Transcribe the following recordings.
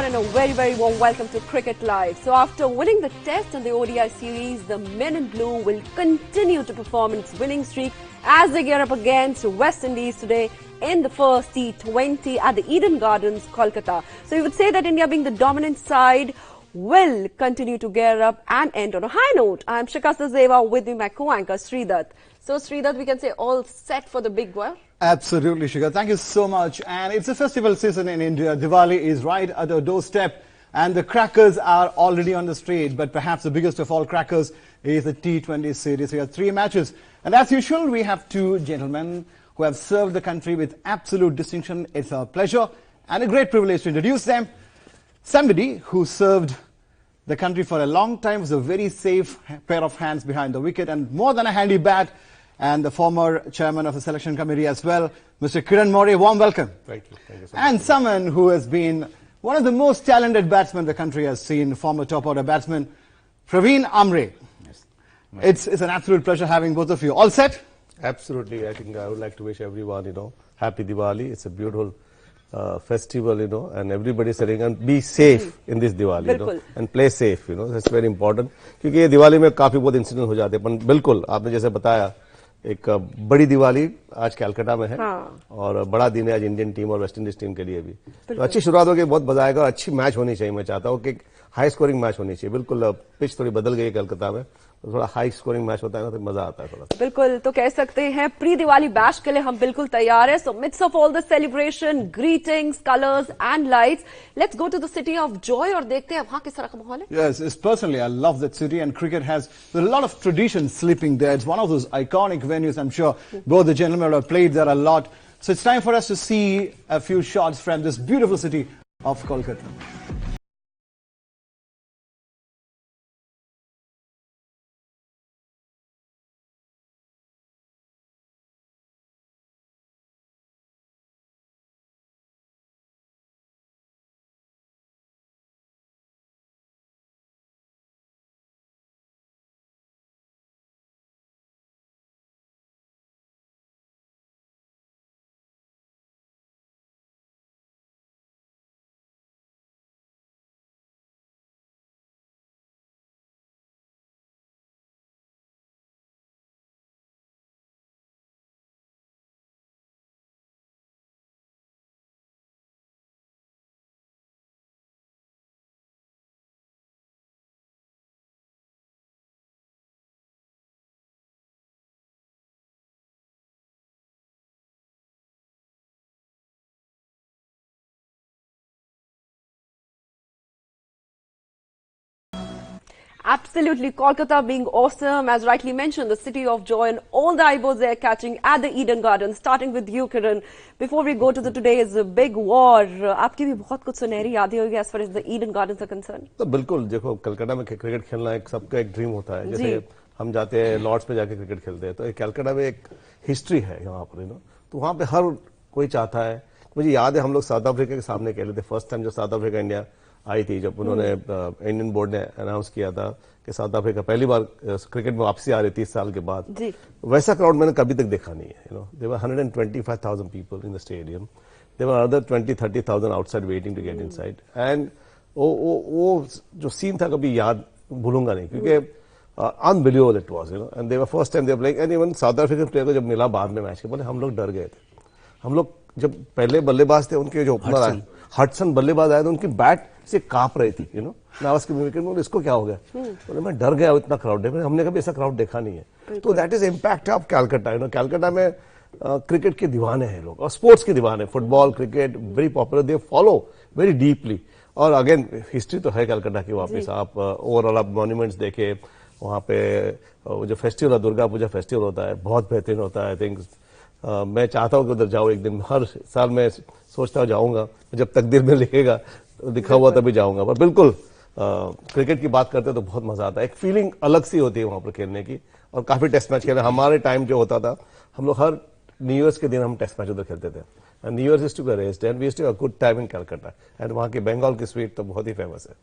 Namaskar and a very warm welcome to Cricket Live. So after winning the Test and the ODI series, the men in blue will continue to perform in its winning streak as they gear up against West Indies today in the first T20 at the Eden Gardens, Kolkata. So you would say that India, being the dominant side, will continue to gear up and end on a high note. I'm Shikha Sazeva, with me my co-anchor Sridat. So Sridat, we can say all set for the big war? Absolutely, Shikha. Thank you so much. And it's a festival season in India. Diwali is right at our doorstep and the crackers are already on the street. But perhaps the biggest of all crackers is the T20 series. We have 3 matches. And as usual, we have 2 gentlemen who have served the country with absolute distinction. It's a pleasure and a great privilege to introduce them. Somebody who served the country for a long time, was a very safe pair of hands behind the wicket and more than a handy bat, and the former chairman of the selection committee as well, Mr. Kiran Maurya. Warm welcome. Thank you. Thank you so much. And someone who has been one of the most talented batsmen the country has seen, former top-order batsman, Praveen Amre. Yes. It's an absolute pleasure having both of you. All set? Absolutely. I think I would like to wish everyone, happy Diwali. It's a beautiful festival, and everybody saying and be safe in this Diwali, and play safe, that's very important. क्योंकि ये दिवाली में काफी बहुत incident हो जाते हैं, पर बिल्कुल आपने जैसे बताया एक बड़ी दिवाली आज कलकत्ता में है, और बड़ा दिन है आज इंडियन टीम और वेस्ट इंडीज टीम के लिए भी। तो अच्छी शुरुआत होगी, बहुत मजा आएगा, अच्छी मैच होनी चाहिए। मैं चाहता हूँ कि हाई स्कोरिंग मैच होनी चाहिए। बिल्कुल पिच थोड़ी बदल गई है कलकत्ता में, तो थोड़ा हाई स्कोरिंग मैच होता है ना, तो मजा आता है थोड़ा। बिल्कुल, तो कह सकते हैं प्री दिवाली बैश के लिए हम बिल्कुल तैयार है। So midst of all the celebration, greetings, colours and lights, let's go to the city of joy और देखते हैं वहां किस तरह का माहौल है। Yes, it's personally I love that city, and cricket has a lot of tradition sleeping there. It's one of those iconic venues. I'm sure both the gentlemen have played there a lot. So it's time for us to see a few shots from this beautiful city of Kolkata. Absolutely, Kolkata being awesome, as rightly mentioned, the city of joy, and all the eyeballs they are catching at the Eden Gardens. Starting with you, Kiran. Before we go to the today's big war, आपकी भी बहुत कुछ सुनहरी यादें होगी as far as the Eden Gardens are concerned. तो बिल्कुल, देखो कलकत्ता में क्रिकेट खेलना एक सबका एक ड्रीम होता है। जैसे हम जाते हैं लॉर्ड्स पे जाके क्रिकेट खेलते हैं, तो कलकत्ता में एक हिस्ट्री है यहाँ पर, तो वहाँ पे हर कोई चाहता है। मुझे याद है हम लोग साउथ अफ्रीका के सामने खेले थे फर्स्ट टाइम, जब साउथ अफ्रीका इंडिया आई थी, जब उन्होंने इंडियन बोर्ड ने अनाउंस किया था कि साउथ अफ्रीका पहली बार क्रिकेट में वापसी आ रही 30 साल के बाद। वैसा क्राउड मैंने कभी तक देखा नहीं है। There were 125,000 people in the stadium, there were other 20-30,000 outside waiting to get inside, and वो जो सीन था कभी याद भूलूंगा नहीं, क्योंकि unbelievable it was, and they were first time they were playing, and even South African player को जब मिला बाद में मैच के, बोले हम लोग डर गए थे। हम लोग जब पहले बल्लेबाज थे उनके जो ओपनर आए, हडसन बल्लेबाज आए, तो उनकी बैट से कांप रही थी, नावस के विकेट में, इसको क्या हो गया? बोले मैं डर गया, इतना क्राउड है, हमने कभी ऐसा क्राउड देखा नहीं है। तो that is impact of Calcutta. Calcutta में क्रिकेट के दीवाने हैं लोग, और स्पोर्ट्स के दीवाने, football, cricket very popular, they follow very deeply. और अगेन हिस्ट्री तो है कलकत्ता की। वापिस आप ओवरऑल आप मॉन्यूमेंट्स देखे, वहाँ पे जो फेस्टिवल है, दुर्गा पूजा फेस्टिवल होता है, बहुत बेहतरीन होता है। आई थिंक मैं चाहता हूँ कि उधर जाऊँ एक दिन, हर साल मैं सोचता हूँ जाऊंगा, जब तकदीर में लिखेगा लिखा हुआ तभी जाऊंगा। पर बिल्कुल क्रिकेट की बात करते हैं तो बहुत मजा आता है, एक फीलिंग अलग सी होती है वहां पर खेलने की। और काफी टेस्ट मैच खेले हमारे टाइम जो होता था, हम लोग हर न्यू ईयर्स के दिन हम टेस्ट मैच उधर खेलते थे, and new years to be arranged, and we used to have a good time in Calcutta, and वहां की बंगाल की स्वीट तो बहुत ही फेमस है।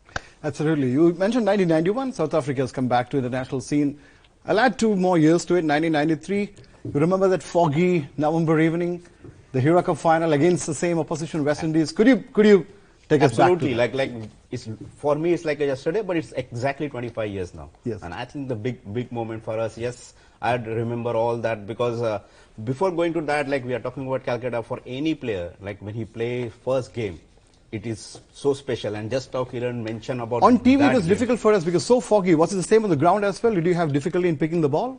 Absolutely. You mentioned 1991, South Africa has come back to the national scene. I'll add 2 more years to it. 1993, you remember that foggy November evening, the Hero Cup final against the same opposition, West Indies. Could you Take us back to Absolutely. that. Like it's for me, it's like yesterday, but it's exactly 25 years now. Yes. And I think the big moment for us. Yes, I remember all that because before going to that, like we are talking about Calcutta, for any player, like when he play first game, it is so special. And just how Kiran mentioned about On TV, that it was game. difficult for us because so foggy. Was it the same on the ground as well? Did you have difficulty in picking the ball?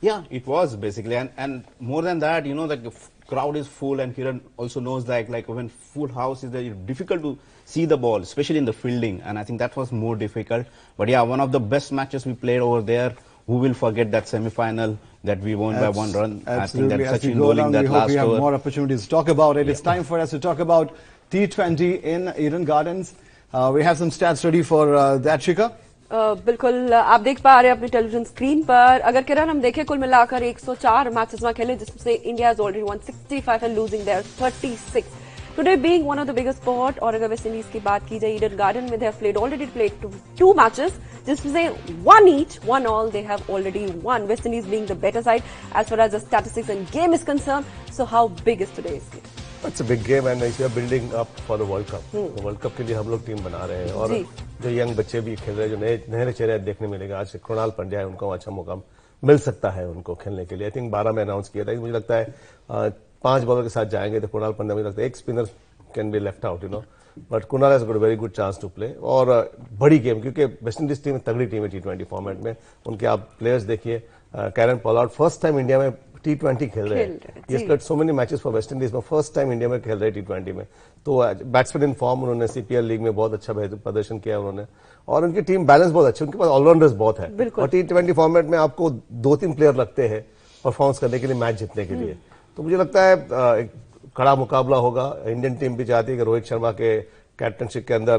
Yeah, it was basically, and more than that, you know, the crowd is full, and Kiran also knows that like when full house is there, it's difficult to see the ball, especially in the fielding, and I think that was more difficult. But yeah, one of the best matches we played over there. Who will forget that semi-final that we won by 1 run? Absolutely. I think that As we Sachin go bowling along, that we hope last we have over. more opportunities to talk about it. It's time for us to talk about T20 in Eden Gardens. We have some stats ready for that, Shika. बिल्कुल आप देख पा रहे हैं अपनी television screen पर अगर किरण हम देखें कुल मिलाकर 104 मैचेस में खेले जिसमें India has already one 65 and losing their 36 today being one of the biggest spot और अगर वेस्ट इंडीज की बात की जाए ईडन गार्डन में they have played already played two matches जिसमें one each one all they have already won West Indies being the better side as far as the statistics and game is concern so how big is today's game It's a big game and we are building up for the World Cup. World Cup के लिए हम लोग team बना रहे हैं और जो young बच्चे भी खेल रहे हैं जो नए चेहरे देखने मिलेगा आज कृणाल पंड्या है उनको अच्छा मौका मिल सकता है उनको खेलने के लिए आई थिंक 12 में अनाउंस किया था मुझे लगता है 5 बॉलर के साथ जाएंगे तो कृणाल पंड्या मुझे लगता है एक spinner can be left out but Krunal has got very good chance to play और बड़ी गेम क्योंकि वेस्ट इंडीज टीम तगड़ी टीम है T20 फॉर्मेट में उनके आप प्लेयर्स देखिए Kieron Pollard first time India में T20 खेल रहे हैं ये played so many matches for West Indies में फर्स्ट टाइम इंडिया में खेल रहे हैं T20 में तो बैट्समैन इन फॉर्म उन्होंने CPL लीग में बहुत अच्छा प्रदर्शन किया उन्होंने और उनकी टीम बैलेंस बहुत अच्छी उनके पास ऑलराउंडर्स बहुत है और T20 फॉर्मेट में आपको 2-3 प्लेयर लगते हैं परफॉर्मेंस करने के लिए मैच जीतने के लिए तो मुझे लगता है एक कड़ा मुकाबला होगा इंडियन टीम भी चाहती है कि रोहित शर्मा के कैप्टनशिप के अंदर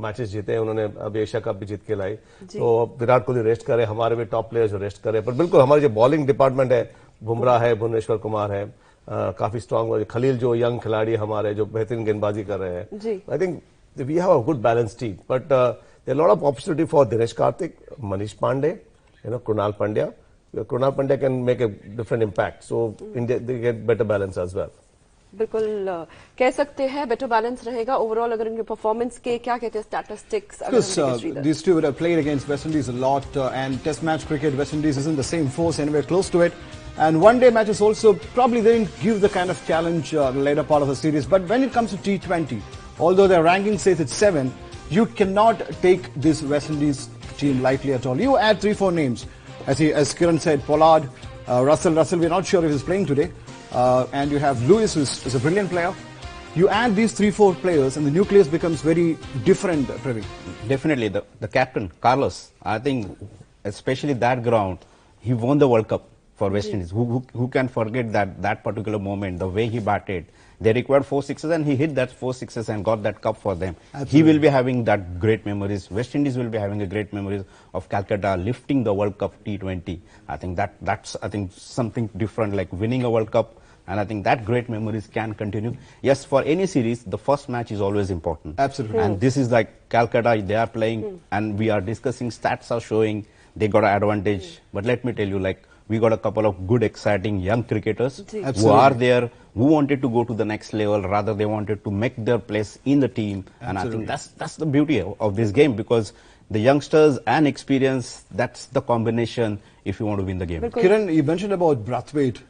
मैचेस जीते हैं उन्होंने अभी एशिया कप भी जीत के लाई तो विराट कोहली रेस्ट करे हमारे भी टॉप प्लेयर्स रेस्ट करे पर बिल्कुल हमारी जो बॉलिंग डिपार्टमेंट है बुमराह है भुवनेश्वर कुमार है काफी स्ट्रांग खलील जो यंग खिलाड़ी हमारे जो बेहतरीन गेंदबाजी कर रहे हैं I think we have a good balance team but there lot of opportunity for Dinesh Karthik Manish Pandey Krunal Pandya can make a different impact so India they get better balance as well बिल्कुल कह सकते हैं बेटर बैलेंस रहेगा ओवरऑल अगर इनके परफॉर्मेंस के क्या कहते हैं statistics because these two would have played against West Indies a lot and test match cricket West Indies isn't the same force anywhere close to it and one day matches also probably they didn't give the kind of challenge the later part of the series but when it comes to T20 although their ranking says it's 7 you cannot take this West Indies team lightly at all you add 3-4 names as Kiran said Pollard Russell we're not sure if he's playing today and you have Lewis who is a brilliant player you add these 3-4 players and the nucleus becomes very different Praveen. Definitely the captain Carlos I think especially that ground he won the World Cup for West Indies who can forget that particular moment the way he batted they required 4 sixes and he hit that 4 sixes and got that cup for them. Absolutely. He will be having that great memories. West Indies will be having a great memories of Calcutta lifting the World Cup T20. I think that's something different like winning a World Cup and I think that great memories can continue. Yes, for any series the first match is always important. Absolutely. And this is like Calcutta they are playing and we are discussing stats are showing they got an advantage but let me tell you like we got a couple of good exciting young cricketers who are there who wanted to go to the next level rather they wanted to make their place in the team. Absolutely. And I think that's the beauty of this game because the youngsters and experience that's the combination if you want to win the game. Kiran, you mentioned about Brathwaite.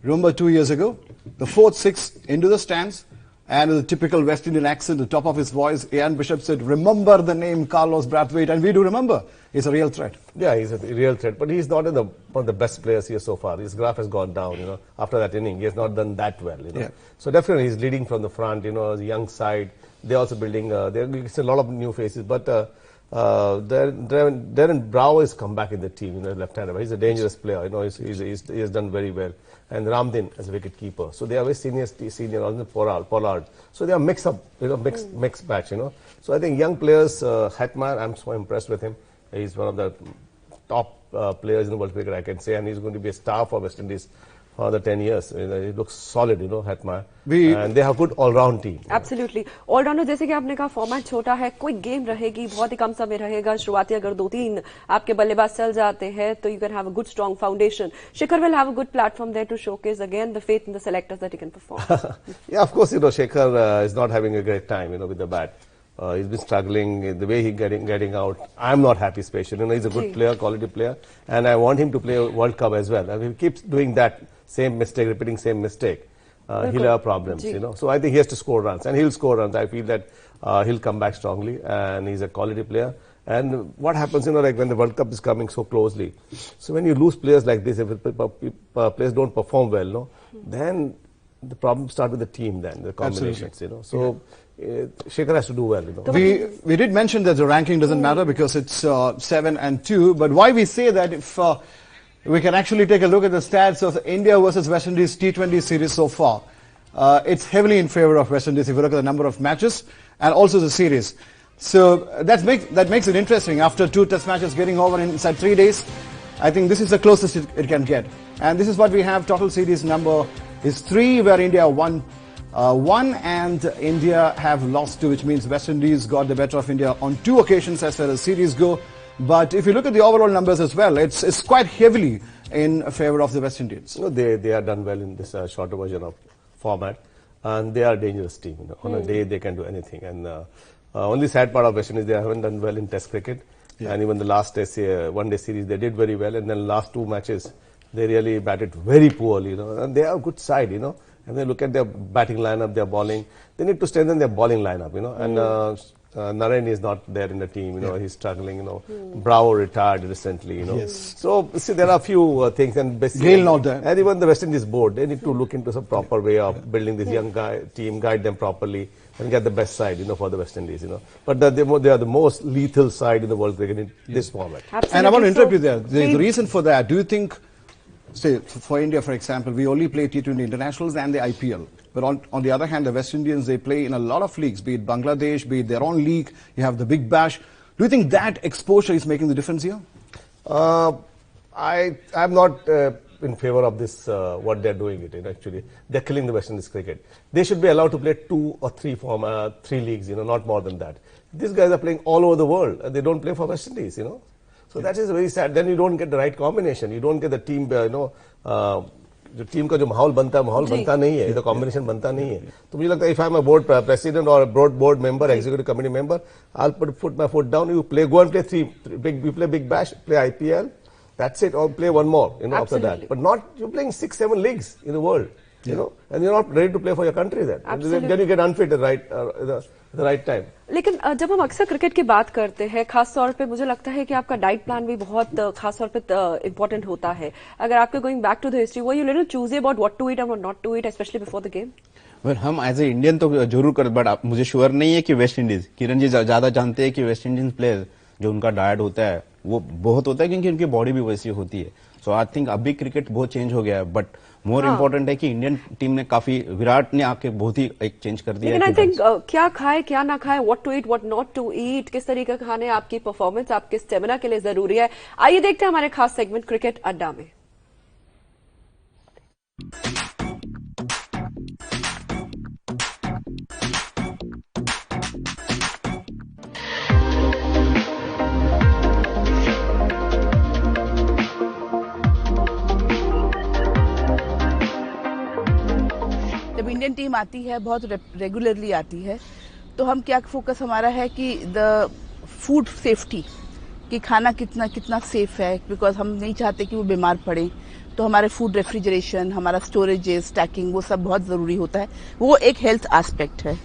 Remember 2 years ago the 4th 6 into the stands and with a typical West Indian accent the top of his voice Ian Bishop said remember the name Carlos Brathwaite and we do remember he's a real threat. Yeah, he's a real threat, but he's not one of the best players here so far. His graph has gone down, after that inning. He has not done that well, Yeah. So definitely he's leading from the front, the young side. They're also building, it's a lot of new faces, but Darren Brow has come back in the team, left-hander. He's a dangerous player, he has done very well. And Ramdin as a wicket keeper. So they are very senior, also Pollard. So they are mixed up, mixed batch, So I think young players, Hetman, I'm so impressed with him. He's one of the top players in the world cricket, I can say, and he's going to be a star for West Indies for the 10 years. It looks solid, and they have good all-round team. Absolutely. All-rounder जैसे कि आपने कहा format छोटा है, कोई game रहेगी, बहुत ही कम समय रहेगा, शुरुआती अगर 2-3 आपके बल्लेबाज चल जाते हैं तो you can have a good strong foundation. Shikhar will have a good platform there to showcase again the faith in the selectors that he can perform. Yeah, of course, Shikhar is not having a great time, with the bat. He's been struggling, the way he's getting out. I'm not happy, especially. He's a good player, quality player, and I want him to play World Cup as well. And if he keeps doing that same mistake, repeating same mistake, he'll have problems, So I think he has to score runs, and he'll score runs. I feel that he'll come back strongly, and he's a quality player. And what happens, like when the World Cup is coming so closely, so when you lose players like this, if players don't perform well, then the problems start with the team, then the combinations, So Shikhar has to do well. We did mention that the ranking doesn't matter because it's 7 and 2. But why we say that, if we can actually take a look at the stats of India versus West Indies T20 series so far, it's heavily in favor of West Indies if you look at the number of matches and also the series. So that makes it interesting. After 2 test matches getting over inside 3 days, I think this is the closest it can get. And this is what we have. Total series number is 3, where India won 1 and India have lost 2, which means West Indies got the better of India on 2 occasions as far as series go. But if you look at the overall numbers as well, it's quite heavily in favor of the West Indians. They are done well in this shorter version of format, and they are a dangerous team. On a day they can do anything. And only sad part of West Indies, they haven't done well in Test cricket. Yeah. And even the last one-day series, they did very well. And then last 2 matches, they really batted very poorly. And they are a good side. And they look at their batting lineup, their bowling. They need to strengthen their bowling lineup, And Naren is not there in the team, he's struggling, Bravo retired recently, Yes. So, see, there are a few things, and basically, Gail not there. And even the West Indies board, they need to look into some proper way of building this young team, guide them properly, and get the best side, for the West Indies, But they are the most lethal side in the world cricket in this format. Absolutely. And I want to interrupt you there. The reason for that, do you think, say, for India, for example, we only play T20 internationals and the IPL. But on the other hand, the West Indians, they play in a lot of leagues, be it Bangladesh, be it their own league. You have the Big Bash. Do you think that exposure is making the difference here? I'm not in favor of this, what they're doing actually. They're killing the West Indies cricket. They should be allowed to play 2 or 3 leagues, not more than that. These guys are playing all over the world, and they don't play for West Indies, So that is very sad. Then you don't get the right combination. You don't get the team, जो team का जो माहौल बनता नहीं है, the combination बनता नहीं है. तो मुझे लगता है, if I'm a board president or a board member, executive committee member, I'll put my foot down. You go and play you play Big Bash, play IPL, that's it, or play one more, after that. But not, you're playing 6-7 leagues in the world, and you're not ready to play for your country then. Then you get unfit at the right time. लेकिन जब हम अक्सर cricket की बात करते हैं, खास तौर पे मुझे लगता है कि आपका डाइट प्लान भी बहुत खास तौर पे इम्पोर्टेंट होता है. अगर आपके going back to the history, were you little choosy about what to eat and what not to eat, especially before the game? Well, हम एज ए इंडियन तो जरूर कर, बट मुझे श्योर नहीं है कि वेस्ट इंडीज, किरण जी ज्यादा जानते हैं कि वेस्ट इंडीज प्लेयर जो उनका डाइट होता है वो बहुत होता है, क्योंकि उनकी बॉडी भी वैसी होती है. सो आई थिंक अभी क्रिकेट बहुत चेंज हो गया है, बट मोर इम्पोर्टेंट है कि इंडियन टीम ने काफी, विराट ने आके बहुत ही एक चेंज कर दिया. लेकिन आई थिंक क्या खाए क्या ना खाए, what to eat what not to eat, किस तरीके का खाने आपकी परफॉर्मेंस, आपके स्टेमिना के लिए जरूरी है. आइए देखते हैं हमारे खास सेगमेंट क्रिकेट अड्डा में. इंडियन टीम आती है, बहुत रेगुलरली आती है, तो हम क्या फोकस हमारा है कि द फूड सेफ्टी, कि खाना कितना सेफ है, बिकॉज हम नहीं चाहते कि वो बीमार पड़े. तो हमारे फूड रेफ्रिजरेशन, हमारा स्टोरेज, स्टैकिंग, वो सब बहुत ज़रूरी होता है. वो एक हेल्थ एस्पेक्ट है,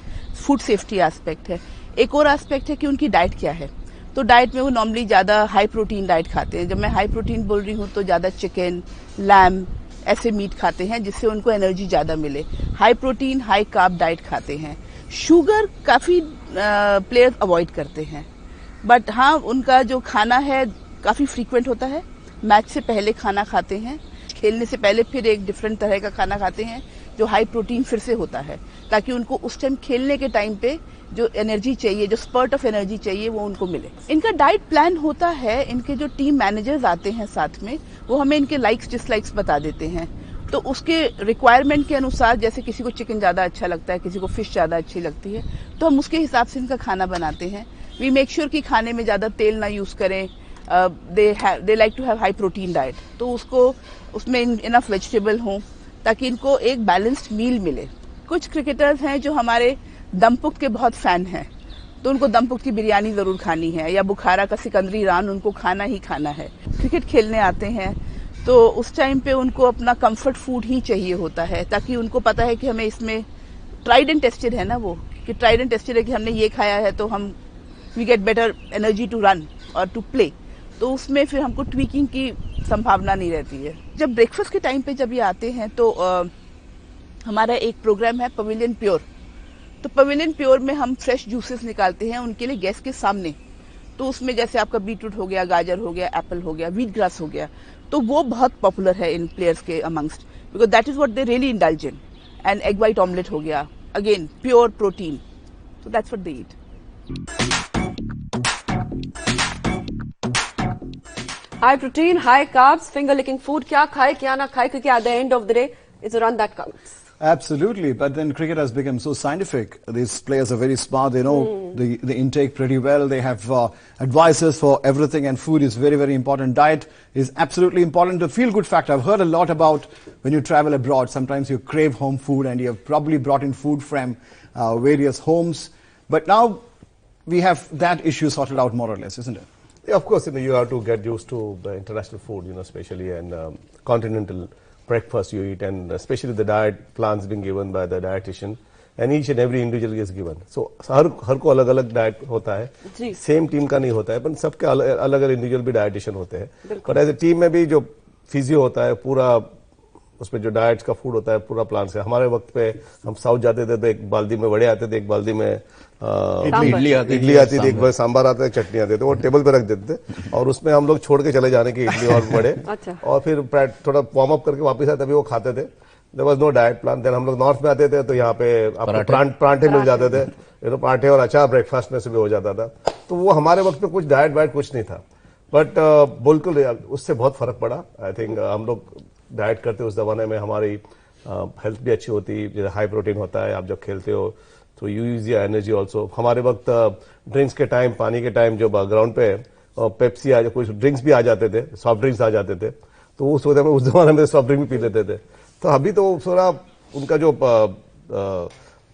फूड सेफ्टी एस्पेक्ट है. एक और एस्पेक्ट है कि उनकी डाइट क्या है. तो डाइट में वो नॉर्मली ज़्यादा हाई प्रोटीन डाइट खाते हैं. जब मैं हाई प्रोटीन बोल रही हूँ तो ज़्यादा चिकन, लैम, ऐसे मीट खाते हैं जिससे उनको एनर्जी ज़्यादा मिले. High protein, high carb diet खाते हैं. शुगर काफ़ी प्लेयर्स अवॉइड करते हैं, बट हाँ, उनका जो खाना है काफ़ी फ्रीक्वेंट होता है. मैच से पहले खाना खाते हैं, खेलने से पहले फिर एक डिफरेंट तरह का खाना खाते हैं जो हाई प्रोटीन फिर से होता है, ताकि उनको उस टाइम खेलने के टाइम पे जो एनर्जी चाहिए, जो स्पर्ट ऑफ एनर्जी चाहिए, वो उनको मिले. इनका डाइट प्लान होता है. इनके जो टीम मैनेजर्स आते हैं साथ में, वो हमें इनके लाइक्स डिसलाइक्स बता देते हैं. तो उसके रिक्वायरमेंट के अनुसार, जैसे किसी को चिकन ज़्यादा अच्छा लगता है, किसी को फिश ज़्यादा अच्छी लगती है, तो हम उसके हिसाब से इनका खाना बनाते हैं। वी मेक श्योर कि खाने में ज़्यादा तेल ना यूज़ करें। They like to have high protein diet, तो उसमें इनफ वेजिटेबल हों ताकि इनको एक बैलेंस्ड मील मिले। कुछ क्रिकेटर्स हैं जो हमारे दमपुख्त के बहुत फैन हैं, तो उनको दमपुख्त की बिरयानी ज़रूर खानी है, या बुखारा का सिकंदरी रान उनको खाना ही खाना है। क्रिकेट खेलने आते हैं तो उस टाइम पे उनको अपना कंफर्ट फूड ही चाहिए होता है, ताकि उनको पता है कि हमें इसमें ट्राइड एंड टेस्टेड है ना, वो कि ट्राइड एंड टेस्टेड है कि हमने ये खाया है तो हम we get better energy to run और टू प्ले। तो उसमें फिर हमको ट्वीकिंग की संभावना नहीं रहती है। जब ब्रेकफास्ट के टाइम पे जब ये आते हैं तो हमारा एक प्रोग्राम है पवेलियन प्योर। तो पवेलियन प्योर में हम फ्रेश जूसेस निकालते हैं उनके लिए गेस्ट के सामने। तो उसमें जैसे आपका बीटरूट हो गया, गाजर हो गया, एप्पल हो गया, व्हीट ग्रास हो गया, तो वो बहुत पॉपुलर है इन प्लेयर्स के amongst, because that is what they really indulge in. And egg white omelette हो गया, again pure protein, so that's what they eat. High protein, high carbs, finger licking food. क्या खाए क्या ना खाए, क्योंकि at the end of the day it's a run that counts. Absolutely, but then cricket has become so scientific. These players are very smart. They know the intake pretty well. They have advices for everything, and food is very, very important. Diet is absolutely important. The feel-good factor. I've heard a lot about when you travel abroad. Sometimes you crave home food, and you have probably brought in food from various homes. But now we have that issue sorted out more or less, isn't it? Yeah, of course, you have to get used to the international food, especially and continental breakfast you eat, and especially the diet plans being given by the dietitian, and each and every individual is given. So हर को अलग अलग diet होता है, same team का नहीं होता है, पर सबके अलग अलग इंडिविजुअल भी डाइटिशियन होते हैं। पर एज ए टीम में भी जो फिजियो होता है पूरा, उसमें जो डाइट का फूड होता है पूरा प्लान से। हमारे वक्त पे हम साउथ जाते थे तो एक बाल्टी में वड़े आते थे, एक बाल्टी में इडली आती थी, एक बार सांभर आता है, चटनी आती थी, वो टेबल पे रख देते थे और उसमें हम लोग छोड़ के चले जाने की इडली और वड़े। अच्छा। और फिर थोड़ा वार्म अप करके वापस आए, तभी वो खाते थे। There was no diet plan. Then हम लोग नॉर्थ में आते थे तो यहाँ पे आपको परांठे मिल जाते थे, परांठे और अचार ब्रेकफास्ट में से भी हो जाता था। तो वो हमारे वक्त में कुछ डाइट वाइट कुछ नहीं था, बट बिल्कुल उससे बहुत फर्क पड़ा। आई थिंक हम लोग डाइट करते उस जमाने में, हमारी हेल्थ भी अच्छी होती, जैसे हाई प्रोटीन होता है, आप जब खेलते हो तो you use your energy also. हमारे वक्त ड्रिंक्स के टाइम, पानी के टाइम जब ग्राउंड पे पेप्सी आ, कुछ ड्रिंक्स भी आ जाते थे, सॉफ्ट ड्रिंक्स आ जाते थे, तो उस जमाने में सॉफ्ट ड्रिंक भी पी लेते थे। तो अभी तो थोड़ा उनका जो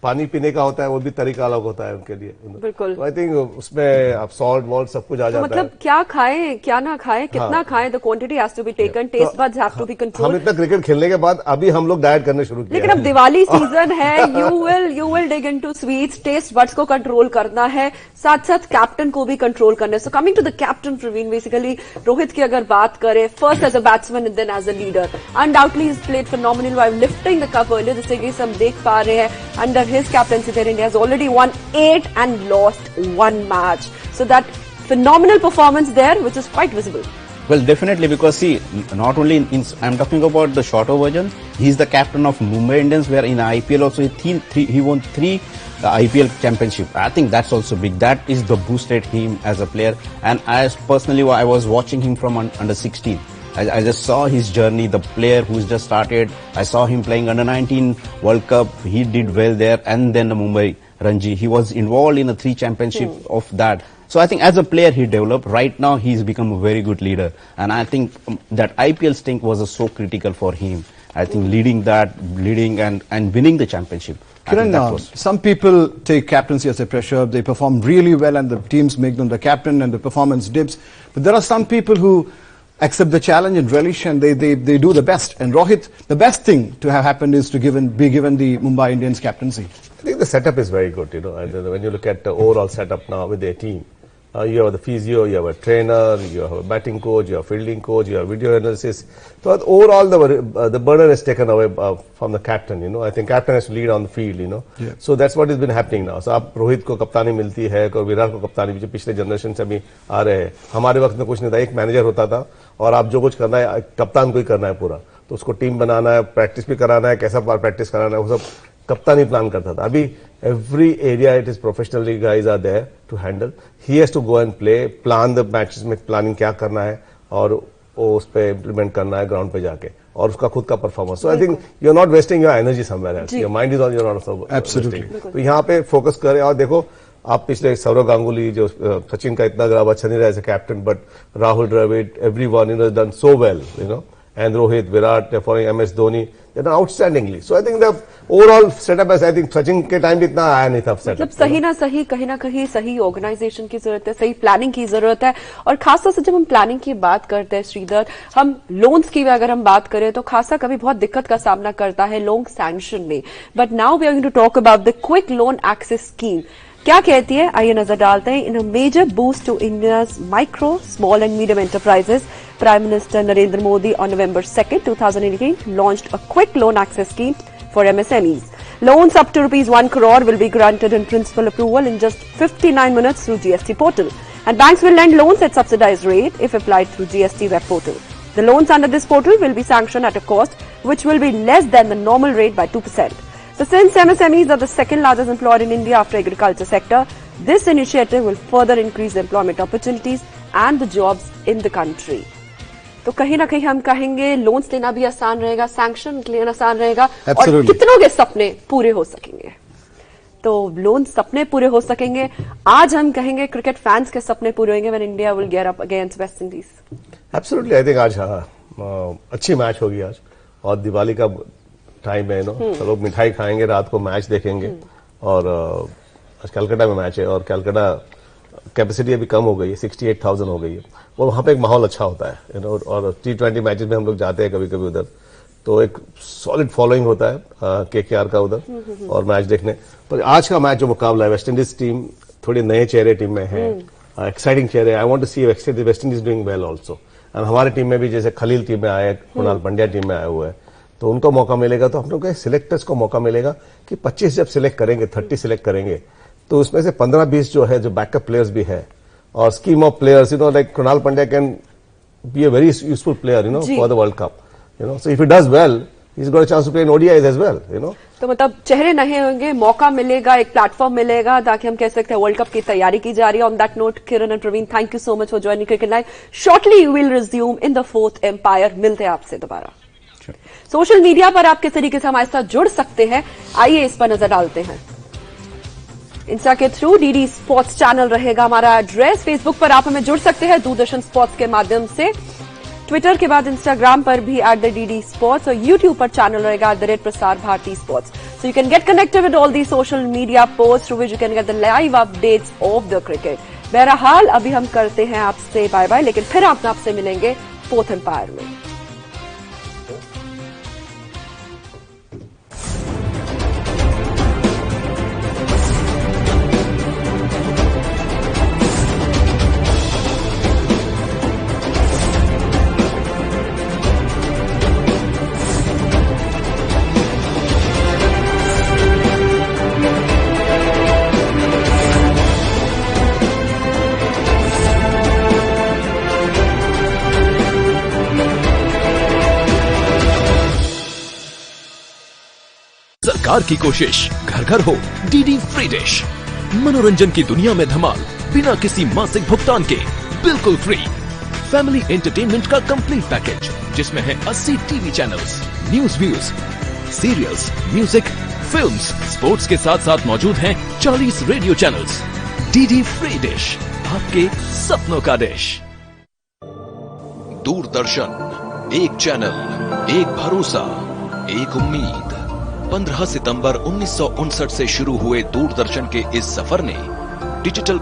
पानी पीने का होता है वो भी तरीका अलग होता है उनके लिए। बिल्कुल। आई थिंक उसमें आप सॉल्ट वॉल्ट सब कुछ आ जाता है। मतलब क्या खाएं क्या ना खाएं, कितना खाएं, the quantity has to be taken, taste buds have to be controlled. हम इतना क्रिकेट खेलने के बाद अभी हम लोग डाइट करने शुरू किए, लेकिन अब दिवाली सीजन है, you will dig into sweets, taste buds को कंट्रोल करना है, साथ साथ कैप्टन को भी कंट्रोल करना है। So coming to the captain Praveen, basically Rohit की अगर बात करें, first as a batsman and then as a leader, undoubtedly he played phenomenal while lifting the cup earlier. जैसे कि हम देख पा रहे हैं, under his captaincy India has already won 8 and lost 1 match. So that phenomenal performance there, which is quite visible. Well, definitely, because see, not only I'm talking about the shorter version. He's the captain of Mumbai Indians, where in IPL also he won 3 IPL championship. I think that's also big. That is the boosted him as a player. And I was watching him from under 16. I just saw his journey, the player who's just started. I saw him playing under 19 World Cup. He did well there, and then the Mumbai Ranji. He was involved in the 3 championship of that. So I think as a player he developed. Right now he's become a very good leader, and I think that IPL stint was so critical for him. I think leading and winning the championship. Kiran, some people take captaincy as a pressure. They perform really well, and the teams make them the captain, and the performance dips. But there are some people who accept the challenge and relish, and they do the best. And Rohit, the best thing to have happened is to be given the Mumbai Indians captaincy. I think the setup is very good, and when you look at the overall setup now with their team, you have the physio, you have a trainer, you have a batting coach, you have a fielding coach, you have video analysis. So overall the burden is taken away from the captain, I think captain has to lead on the field, Yeah. So that's what has been happening now. So अब रोहित को कप्तानी मिलती है, और विराट को कप्तानी भी, जो पिछले जनरेशन से अभी आ रहे हैं। हमारे वक्त में कुछ नहीं था, एक मैनेजर होता था और आप जो कुछ करना है कप्तान को ही करना है पूरा। तो उसको टीम बनाना है, प्रैक्टिस भी कराना है, कैसा प्रैक्टिस कराना है, वो सब कप्तान ही प्लान करता था। अभी every area it is professionally guys are there to handle. He has to go and play, plan the matches में प्लानिंग क्या करना है, और वो उस पर इम्प्लीमेंट करना है ग्राउंड पे जाके, और उसका खुद का performance. So I think you are not wasting your energy somewhere else, your mind is on your absolutely. तो यहाँ पे फोकस करें. और देखो आप पिछले सौरव गांगुली जो सचिन का इतना ग्राफ अच्छा नहीं रहा as a captain, but Rahul Dravid, everyone done so well, and Rohit, Virat, they're following MS Dhoni, they're done outstandingly. So I think the overall setup as I think Sachin के टाइम भी इतना आया नहीं था setup. मतलब सही ना सही कहीं ना कहीं सही ऑर्गेनाइजेशन की जरूरत है, सही प्लानिंग की जरूरत है. और खासतौर से जब हम प्लानिंग की बात करते हैं श्रीधर, हम लोन्स की भी अगर हम बात करें तो खासा कभी बहुत दिक्कत का सामना करता है लोन सैंक्शन में. But now we are going to talk about the quick loan access scheme. क्या कहती है आइए नजर डालते हैं. In a major boost to India's micro small and medium enterprises, Prime Minister Narendra Modi on November 2nd, 2018 launched a quick loan access scheme for MSMEs. Loans up to ₹1 crore will be granted in principal approval in just 59 minutes through GST portal. And banks will lend loans at subsidized rate if applied through GST web portal. The loans under this portal will be sanctioned at a cost which will be less than the normal rate by 2%. So since MSMEs are the second largest employer in India after agriculture sector, this initiative will further increase employment opportunities and the jobs in the country. तो कहीं ना कहीं हम कहेंगे loans लेना भी आसान रहेगा, सैंक्शन लेना आसान रहेगा, और कितनों के सपने पूरे हो सकेंगे. तो लोन सपने पूरे हो सकेंगे. आज हम कहेंगे क्रिकेट फैंस के सपने पूरे होंगे when India will get up against West Indies. Absolutely. I think आज अच्छी मैच होगी आज, और दिवाली का टाइम है तो लोग मिठाई खाएंगे, रात को मैच देखेंगे. और आज कलकत्ता में मैच है, और कलकत्ता कैपेसिटी अभी कम हो गई है, 68,000 हो गई है. वो वहां पे एक माहौल अच्छा होता है, और T20 मैचेस में हम लोग जाते हैं कभी कभी उधर, तो एक सॉलिड फॉलोइंग होता है KKR का उधर और मैच देखने. पर आज का मैच जो मुकाबला है, वेस्ट इंडीज टीम थोड़े नए चेहरे टीम में है, एक्साइटिंग चेहरे. I want to see West Indies doing well also. And हमारी टीम में भी जैसे खलील टीम में आए, कुणाल पंड्या टीम में आए हुए हैं, तो उनको मौका मिलेगा. तो हम लोग के सिलेक्टर्स को मौका मिलेगा कि 25 जब सिलेक्ट करेंगे, 30 सिलेक्ट करेंगे, तो उसमें से 15-20 जो है जो बैकअप प्लेयर्स भी है, और scheme of players, like Kunal Pandya can be a very useful player, for the world cup. So if he does well, he's got a chance to play in ODIs as well. तो मतलब चेहरे नहीं होंगे, मौका मिलेगा, एक प्लेटफॉर्म मिलेगा ताकि हम कह सकते हैं वर्ल्ड कप की तैयारी की जा रही है. On that note, Kiran and Praveen, thank you so much for joining cricket live. Shortly we will resume in the fourth umpire. मिलते हैं आपसे दोबारा. सोशल मीडिया पर आप किस तरीके से हमारे साथ जुड़ सकते हैं, आइए इस पर नजर डालते हैं. इंस्टा के थ्रू डीडी स्पोर्ट्स चैनल रहेगा हमारा एड्रेस. फेसबुक पर आप हमें जुड़ सकते हैं दूरदर्शन स्पोर्ट्स के माध्यम से. ट्विटर के बाद इंस्टाग्राम पर भी @DD स्पोर्ट्स, और यूट्यूब पर चैनल रहेगा @Prasar Bharati sports. So you can get connected with all the social media post through which you can get the live updates of the cricket. बहरहाल अभी हम करते हैं आपसे बाय बाय, लेकिन फिर आपसे मिलेंगे फोर्थ एम्पायर में. सरकार की कोशिश, घर घर हो डीडी फ्री डिश. मनोरंजन की दुनिया में धमाल बिना किसी मासिक भुगतान के, बिल्कुल फ्री. फैमिली एंटरटेनमेंट का कंप्लीट पैकेज जिसमें है 80 TV channels, news views, serials, music, films, sports के साथ साथ मौजूद हैं 40 radio channels. DD free dish, आपके सपनों का डिश. दूरदर्शन, एक चैनल, एक भरोसा, एक उम्मीद. 15 सितंबर 1959 से शुरू हुए दूरदर्शन के इस सफर ने डिजिटल